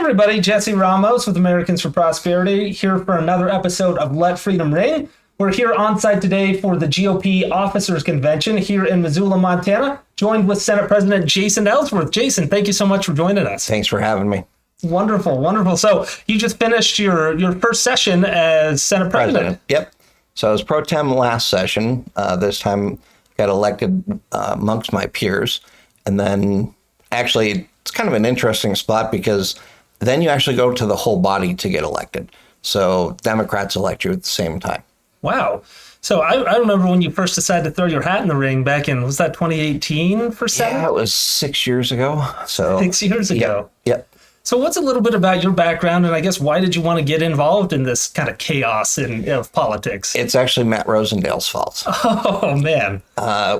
everybody, Jesse Ramos with Americans for Prosperity, here for another episode of Let Freedom Ring. We're here on site today for the GOP Officers Convention here in Missoula, Montana, joined with Senate President Jason Ellsworth. Jason, thank you so much for joining us. Thanks for having me. Wonderful, wonderful. So you just finished your first session as Senate President. Yep. So I was pro tem last session. This time got elected amongst my peers. And then actually, it's kind of an interesting spot because then you actually go to the whole body to get elected. So Democrats elect you at the same time. Wow. So I remember when you first decided to throw your hat in the ring back in, was that 2018 for Senate? Yeah, it was 6 years ago. So 6 years ago. Yep. So what's a little bit about your background, and I guess why did you want to get involved in this kind of chaos of politics? It's actually Matt Rosendale's fault. Oh, man.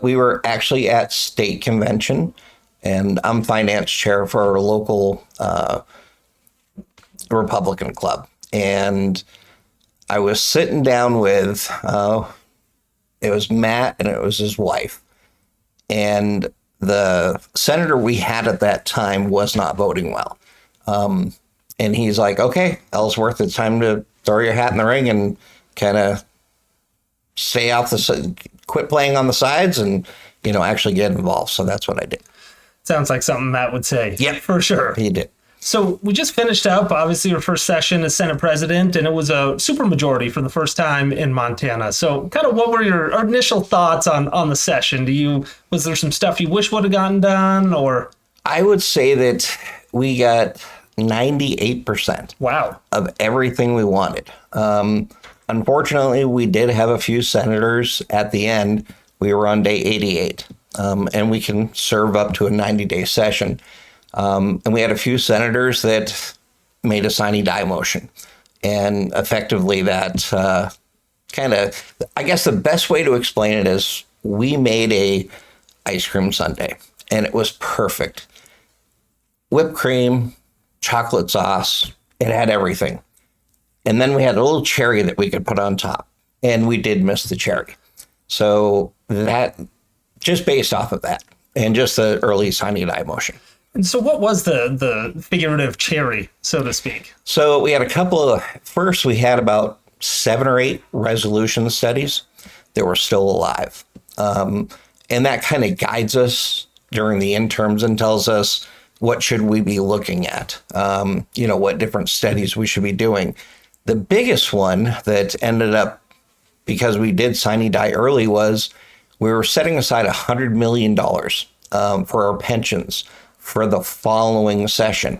We were actually at state convention, and I'm finance chair for our local Republican club. And I was sitting down with, it was Matt and it was his wife. And the senator we had at that time was not voting well. And he's like, okay, Ellsworth, it's time to throw your hat in the ring and kind of stay off quit playing on the sides and, actually get involved. So that's what I did. Sounds like something Matt would say. Yeah, for sure. He did. So we just finished up, obviously, your first session as Senate President, and it was a supermajority for the first time in Montana. So kind of what were your initial thoughts on the session? Was there some stuff you wish would have gotten done, or? I would say that we got 98% of everything we wanted. Unfortunately, we did have a few senators at the end. We were on day 88, and we can serve up to a 90-day session. And we had a few senators that made a sine die motion. And effectively that I guess the best way to explain it is we made a ice cream sundae, and it was perfect. Whipped cream, chocolate sauce, it had everything. And then we had a little cherry that we could put on top, and we did miss the cherry. So that, just based off of that, and just the early sine die motion. And so what was the figurative cherry, so to speak? So we had first we had about 7 or 8 resolution studies that were still alive. And that kind of guides us during the midterms and tells us what should we be looking at, what different studies we should be doing. The biggest one that ended up, because we did sine die early, was we were setting aside $100 million for our pensions for the following session.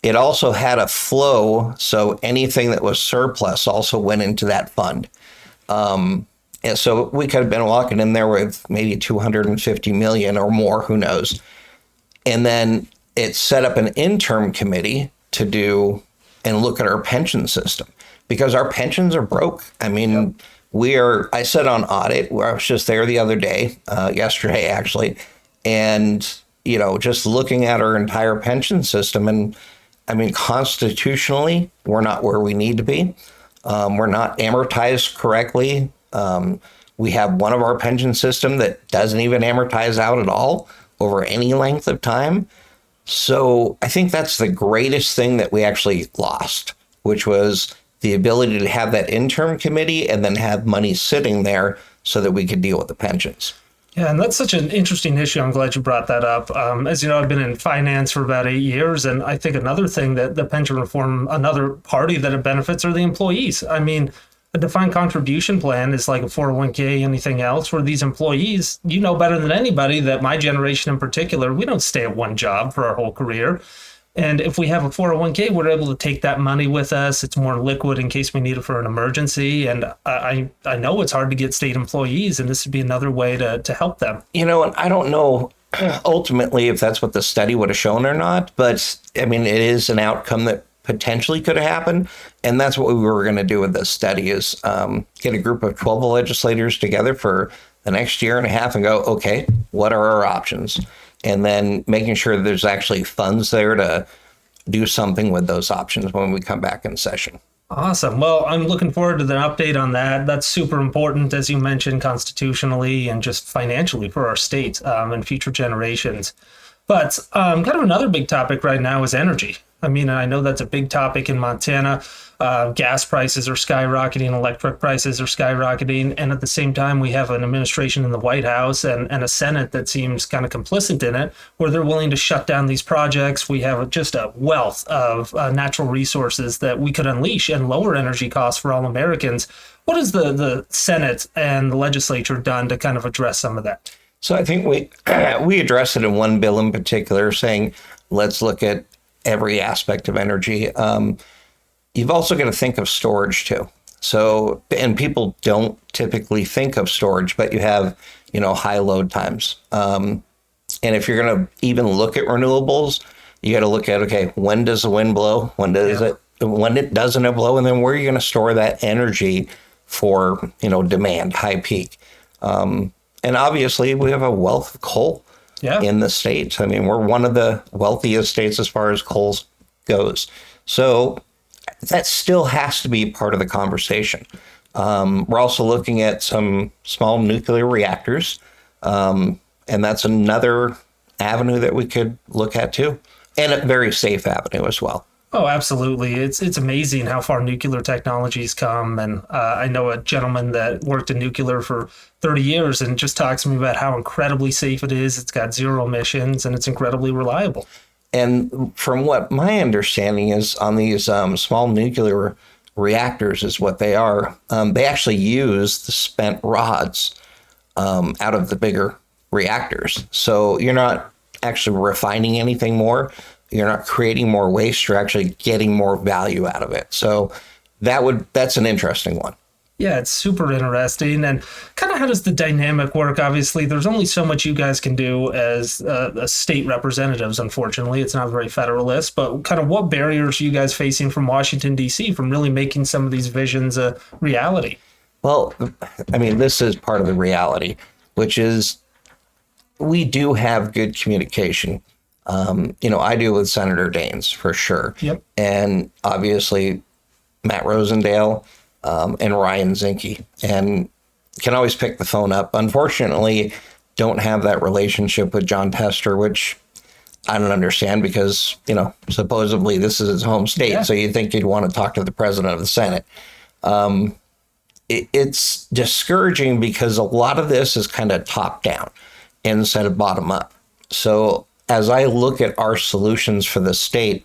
It also had a flow, so anything that was surplus also went into that fund. And so we could have been walking in there with maybe $250 million or more, who knows. And then it set up an interim committee to do and look at our pension system, because our pensions are broke. I mean, I said on audit, where I was just there the other day, yesterday actually, and just looking at our entire pension system, and I mean, constitutionally, we're not where we need to be. We're not amortized correctly. We have one of our pension system that doesn't even amortize out at all over any length of time. So I think that's the greatest thing that we actually lost, which was the ability to have that interim committee and then have money sitting there so that we could deal with the pensions. Yeah, and that's such an interesting issue. I'm glad you brought that up. As you know, I've been in finance for about 8 years, and I think another thing that the pension reform, another party that it benefits are the employees. I mean, a defined contribution plan is like a 401k, anything else, where these employees, better than anybody that my generation in particular, we don't stay at one job for our whole career. And if we have a 401k, we're able to take that money with us. It's more liquid in case we need it for an emergency. And I know it's hard to get state employees, and this would be another way to help them. And I don't know ultimately if that's what the study would have shown or not, but I mean, it is an outcome that potentially could have happened. And that's what we were going to do with this study is get a group of 12 legislators together for the next year and a half and go, okay, what are our options? And then making sure there's actually funds there to do something with those options when we come back in session. Awesome. Well, I'm looking forward to the update on that. That's super important, as you mentioned, constitutionally and just financially for our state and future generations. But kind of another big topic right now is energy. I mean, I know that's a big topic in Montana. Gas prices are skyrocketing, electric prices are skyrocketing, and at the same time, we have an administration in the White House and a Senate that seems kind of complicit in it, where they're willing to shut down these projects. We have just a wealth of natural resources that we could unleash and lower energy costs for all Americans. What has the Senate and the legislature done to kind of address some of that? So I think we address it in one bill in particular, saying let's look at every aspect of energy. You've also got to think of storage too. So, and people don't typically think of storage, but you have, high load times. And if you're going to even look at renewables, you got to look at, okay, when does the wind blow? When it doesn't blow? And then where are you going to store that energy for, demand, high peak? And obviously we have a wealth of coal in the states. I mean, we're one of the wealthiest states as far as coal goes. So that still has to be part of the conversation. We're also looking at some small nuclear reactors, and that's another avenue that we could look at too, and a very safe avenue as well. Oh, absolutely. It's amazing how far nuclear technology's come. And I know a gentleman that worked in nuclear for 30 years and just talks to me about how incredibly safe it is. It's got zero emissions and it's incredibly reliable. And from what my understanding is on these small nuclear reactors is what they are, they actually use the spent rods out of the bigger reactors. So you're not actually refining anything more. You're not creating more waste. You're actually getting more value out of it. So that's an interesting one. Yeah, it's super interesting. And kind of how does the dynamic work? Obviously, there's only so much you guys can do as state representatives, unfortunately. It's not very federalist, but kind of what barriers are you guys facing from Washington, D.C. from really making some of these visions a reality? Well, I mean, this is part of the reality, which is we do have good communication. I do with Senator Daines for sure. Yep. And obviously Matt Rosendale and Ryan Zinke, and can always pick the phone up. Unfortunately, don't have that relationship with John Tester, which I don't understand because, supposedly this is his home state. Yeah. So you'd think you'd want to talk to the president of the Senate. It's discouraging because a lot of this is kind of top down instead of bottom up. So as I look at our solutions for the state,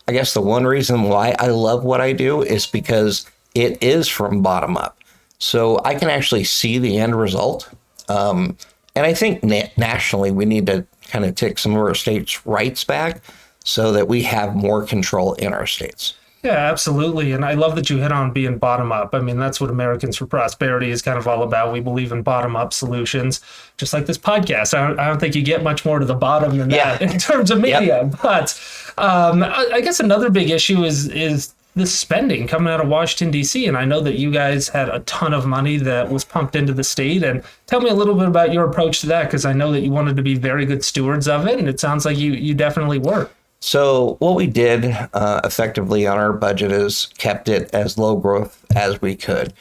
I guess the one reason why I love what I do is because it is from bottom up. So I can actually see the end result. And I think nationally, we need to kind of take some of our states' rights back so that we have more control in our states. Yeah, absolutely. And I love that you hit on being bottom up. I mean, that's what Americans for Prosperity is kind of all about. We believe in bottom up solutions, just like this podcast. I don't think you get much more to the bottom than that in terms of media. Yep. But I guess another big issue is the spending coming out of Washington, D.C. And I know that you guys had a ton of money that was pumped into the state. And tell me a little bit about your approach to that, because I know that you wanted to be very good stewards of it. And it sounds like you definitely were. So what we did effectively on our budget is kept it as low growth as we could.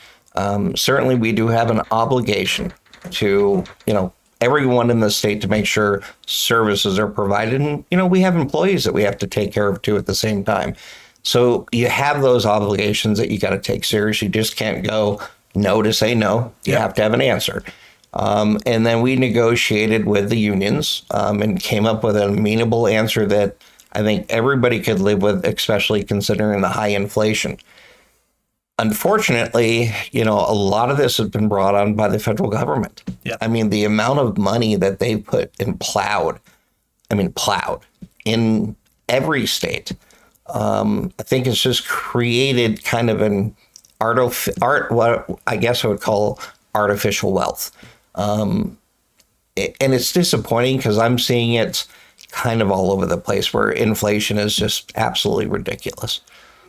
Certainly, we do have an obligation to, everyone in the state to make sure services are provided. And, we have employees that we have to take care of too at the same time. So you have those obligations that you got to take seriously. You just can't go no to say no. You have to have an answer. And then we negotiated with the unions and came up with an amenable answer that I think everybody could live with, especially considering the high inflation. Unfortunately, a lot of this has been brought on by the federal government. Yeah. I mean, the amount of money that they put in plowed in every state, I think it's just created kind of an what I guess I would call artificial wealth. And it's disappointing because I'm seeing it kind of all over the place where inflation is just absolutely ridiculous.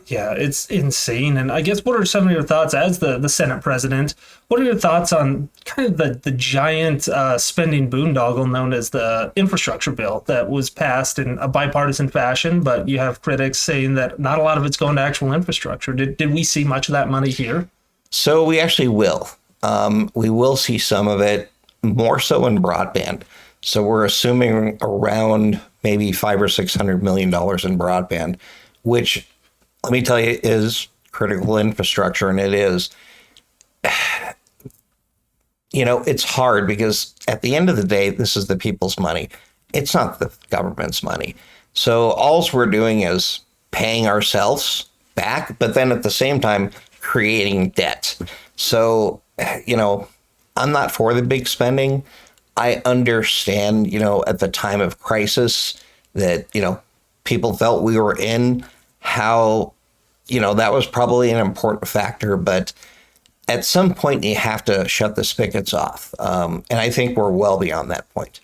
Yeah, it's insane. And I guess what are some of your thoughts as the Senate president? What are your thoughts on kind of the giant spending boondoggle known as the infrastructure bill that was passed in a bipartisan fashion, but you have critics saying that not a lot of it's going to actual infrastructure. Did we see much of that money here? So we actually will. We will see some of it, more so in broadband. So we're assuming around maybe $500 or $600 million in broadband, which, let me tell you, is critical infrastructure. And it is, it's hard because at the end of the day, this is the people's money. It's not the government's money. So all we're doing is paying ourselves back, but then at the same time, creating debt. So, I'm not for the big spending. I understand, at the time of crisis that, people felt we were in, how, that was probably an important factor. But at some point, you have to shut the spigots off. And I think we're well beyond that point.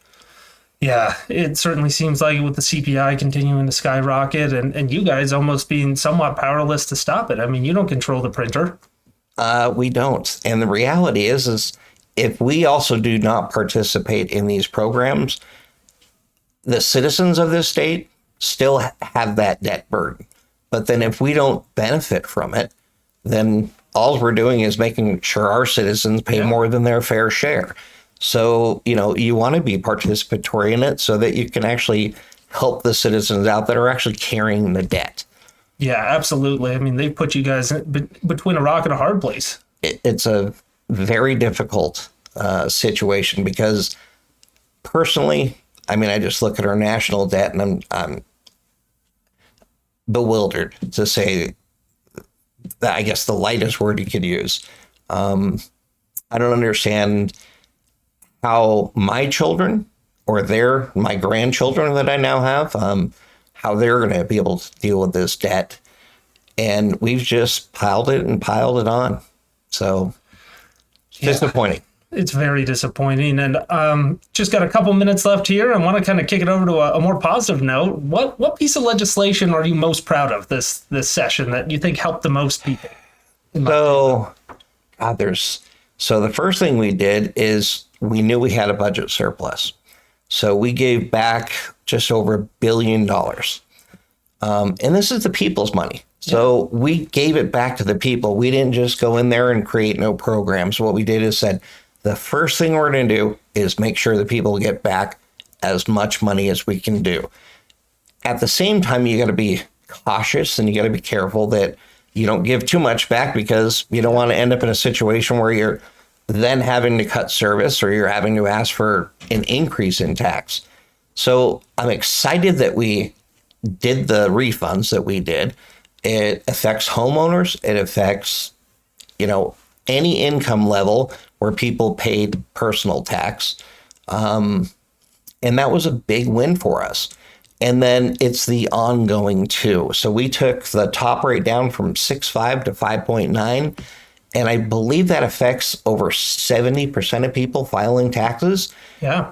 Yeah, it certainly seems like with the CPI continuing to skyrocket and you guys almost being somewhat powerless to stop it. I mean, you don't control the printer. We don't. And the reality is if we also do not participate in these programs, the citizens of this state still have that debt burden. But then if we don't benefit from it, then all we're doing is making sure our citizens pay more than their fair share. So, you want to be participatory in it so that you can actually help the citizens out that are actually carrying the debt. Yeah, absolutely. I mean, they put you guys between a rock and a hard place. It's a very difficult situation because personally, I just look at our national debt and I'm bewildered, to say that, I guess, the lightest word you could use. I don't understand how my children or my grandchildren that I now have, how they're going to be able to deal with this debt. And we've just piled it on. So it's disappointing. It's very disappointing. And just got a couple minutes left here. I want to kind of kick it over to a more positive note. What piece of legislation are you most proud of this session that you think helped the most people? So the first thing we did is we knew we had a budget surplus. So we gave back just over $1 billion. And this is the people's money. So we gave it back to the people. We didn't just go in there and create no programs. What we did is said, the first thing we're going to do is make sure the people get back as much money as we can do. At the same time, you got to be cautious and you got to be careful that you don't give too much back, because you don't want to end up in a situation where you're then having to cut service or you're having to ask for an increase in tax. So I'm excited that we did the refunds that we did. It affects homeowners. It affects, any income level where people paid personal tax. And that was a big win for us. And then it's the ongoing too. So we took the top rate down from 6.5 to 5.9. And I believe that affects over 70% of people filing taxes. Yeah.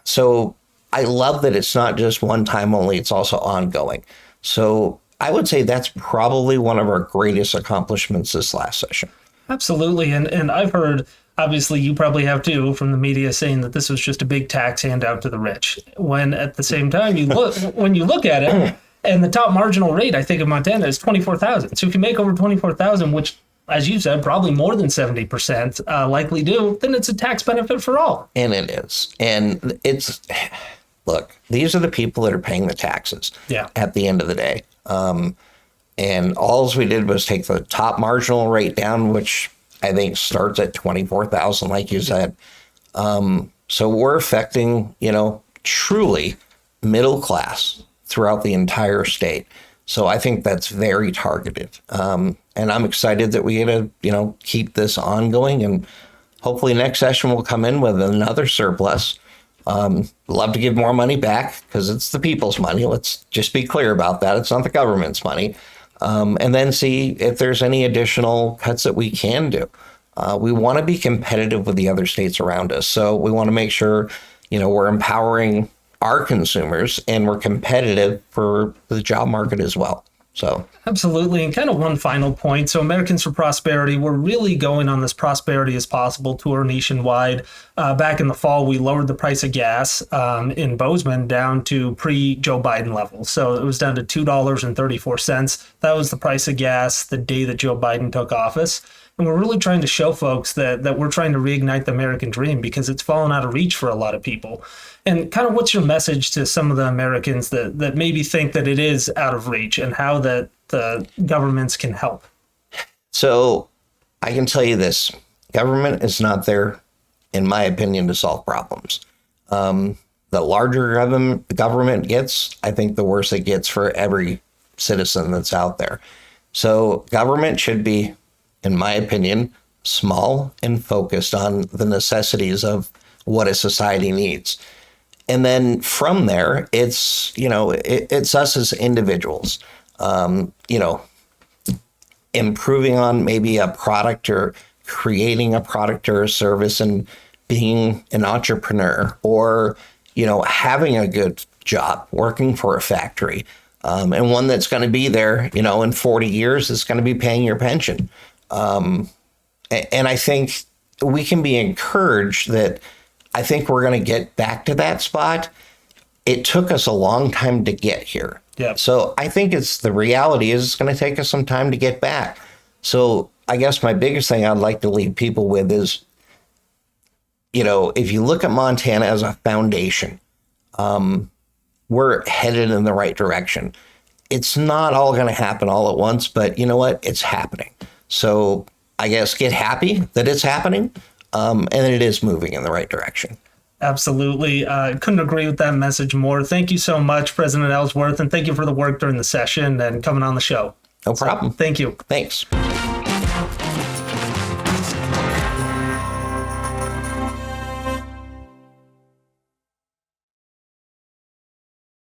So I love that it's not just one time only, it's also ongoing. So I would say that's probably one of our greatest accomplishments this last session. Absolutely. And I've heard, obviously you probably have too, from the media saying that this was just a big tax handout to the rich. When at the same time, when you look at it, and the top marginal rate, I think, in Montana is $24,000. So if you make over $24,000, which, as you said, probably more than 70% likely do, then it's a tax benefit for all. And it is. And look, these are the people that are paying the taxes at the end of the day. And all we did was take the top marginal rate down, which I think starts at $24,000, like you said. So we're affecting, truly middle class throughout the entire state. So I think that's very targeted. And I'm excited that we get to, keep this ongoing, and hopefully next session we'll come in with another surplus. Love to give more money back because it's the people's money. Let's just be clear about that. It's not the government's money. And then see if there's any additional cuts that we can do. We want to be competitive with the other states around us. So we want to make sure, we're empowering our consumers and we're competitive for the job market as well. So absolutely. And kind of one final point. So Americans for Prosperity, we're really going on this prosperity as possible tour nationwide. Back in the fall, we lowered the price of gas in Bozeman down to pre-Joe Biden levels. So it was down to $2.34. That was the price of gas the day that Joe Biden took office. And we're really trying to show folks that we're trying to reignite the American dream because it's fallen out of reach for a lot of people. And kind of what's your message to some of the Americans that maybe think that it is out of reach and how that the governments can help? So I can tell you this, government is not there, in my opinion, to solve problems. The larger government gets, I think the worse it gets for every citizen that's out there. So government should be, in my opinion, small and focused on the necessities of what a society needs. And then from there, it's, it's us as individuals, improving on maybe a product or creating a product or a service and being an entrepreneur, or, having a good job, working for a factory, and one that's going to be there, in 40 years, it's going to be paying your pension. And I think we can be encouraged that I think we're going to get back to that spot. It took us a long time to get here. Yeah. So I think the reality is it's going to take us some time to get back. So I guess my biggest thing I'd like to leave people with is, if you look at Montana as a foundation, we're headed in the right direction. It's not all going to happen all at once, but you know what? It's happening. So I guess get happy that it's happening, and it is moving in the right direction. Absolutely. Couldn't agree with that message more. Thank you so much, President Ellsworth, and thank you for the work during the session and coming on the show. No problem. Thank you. Thanks.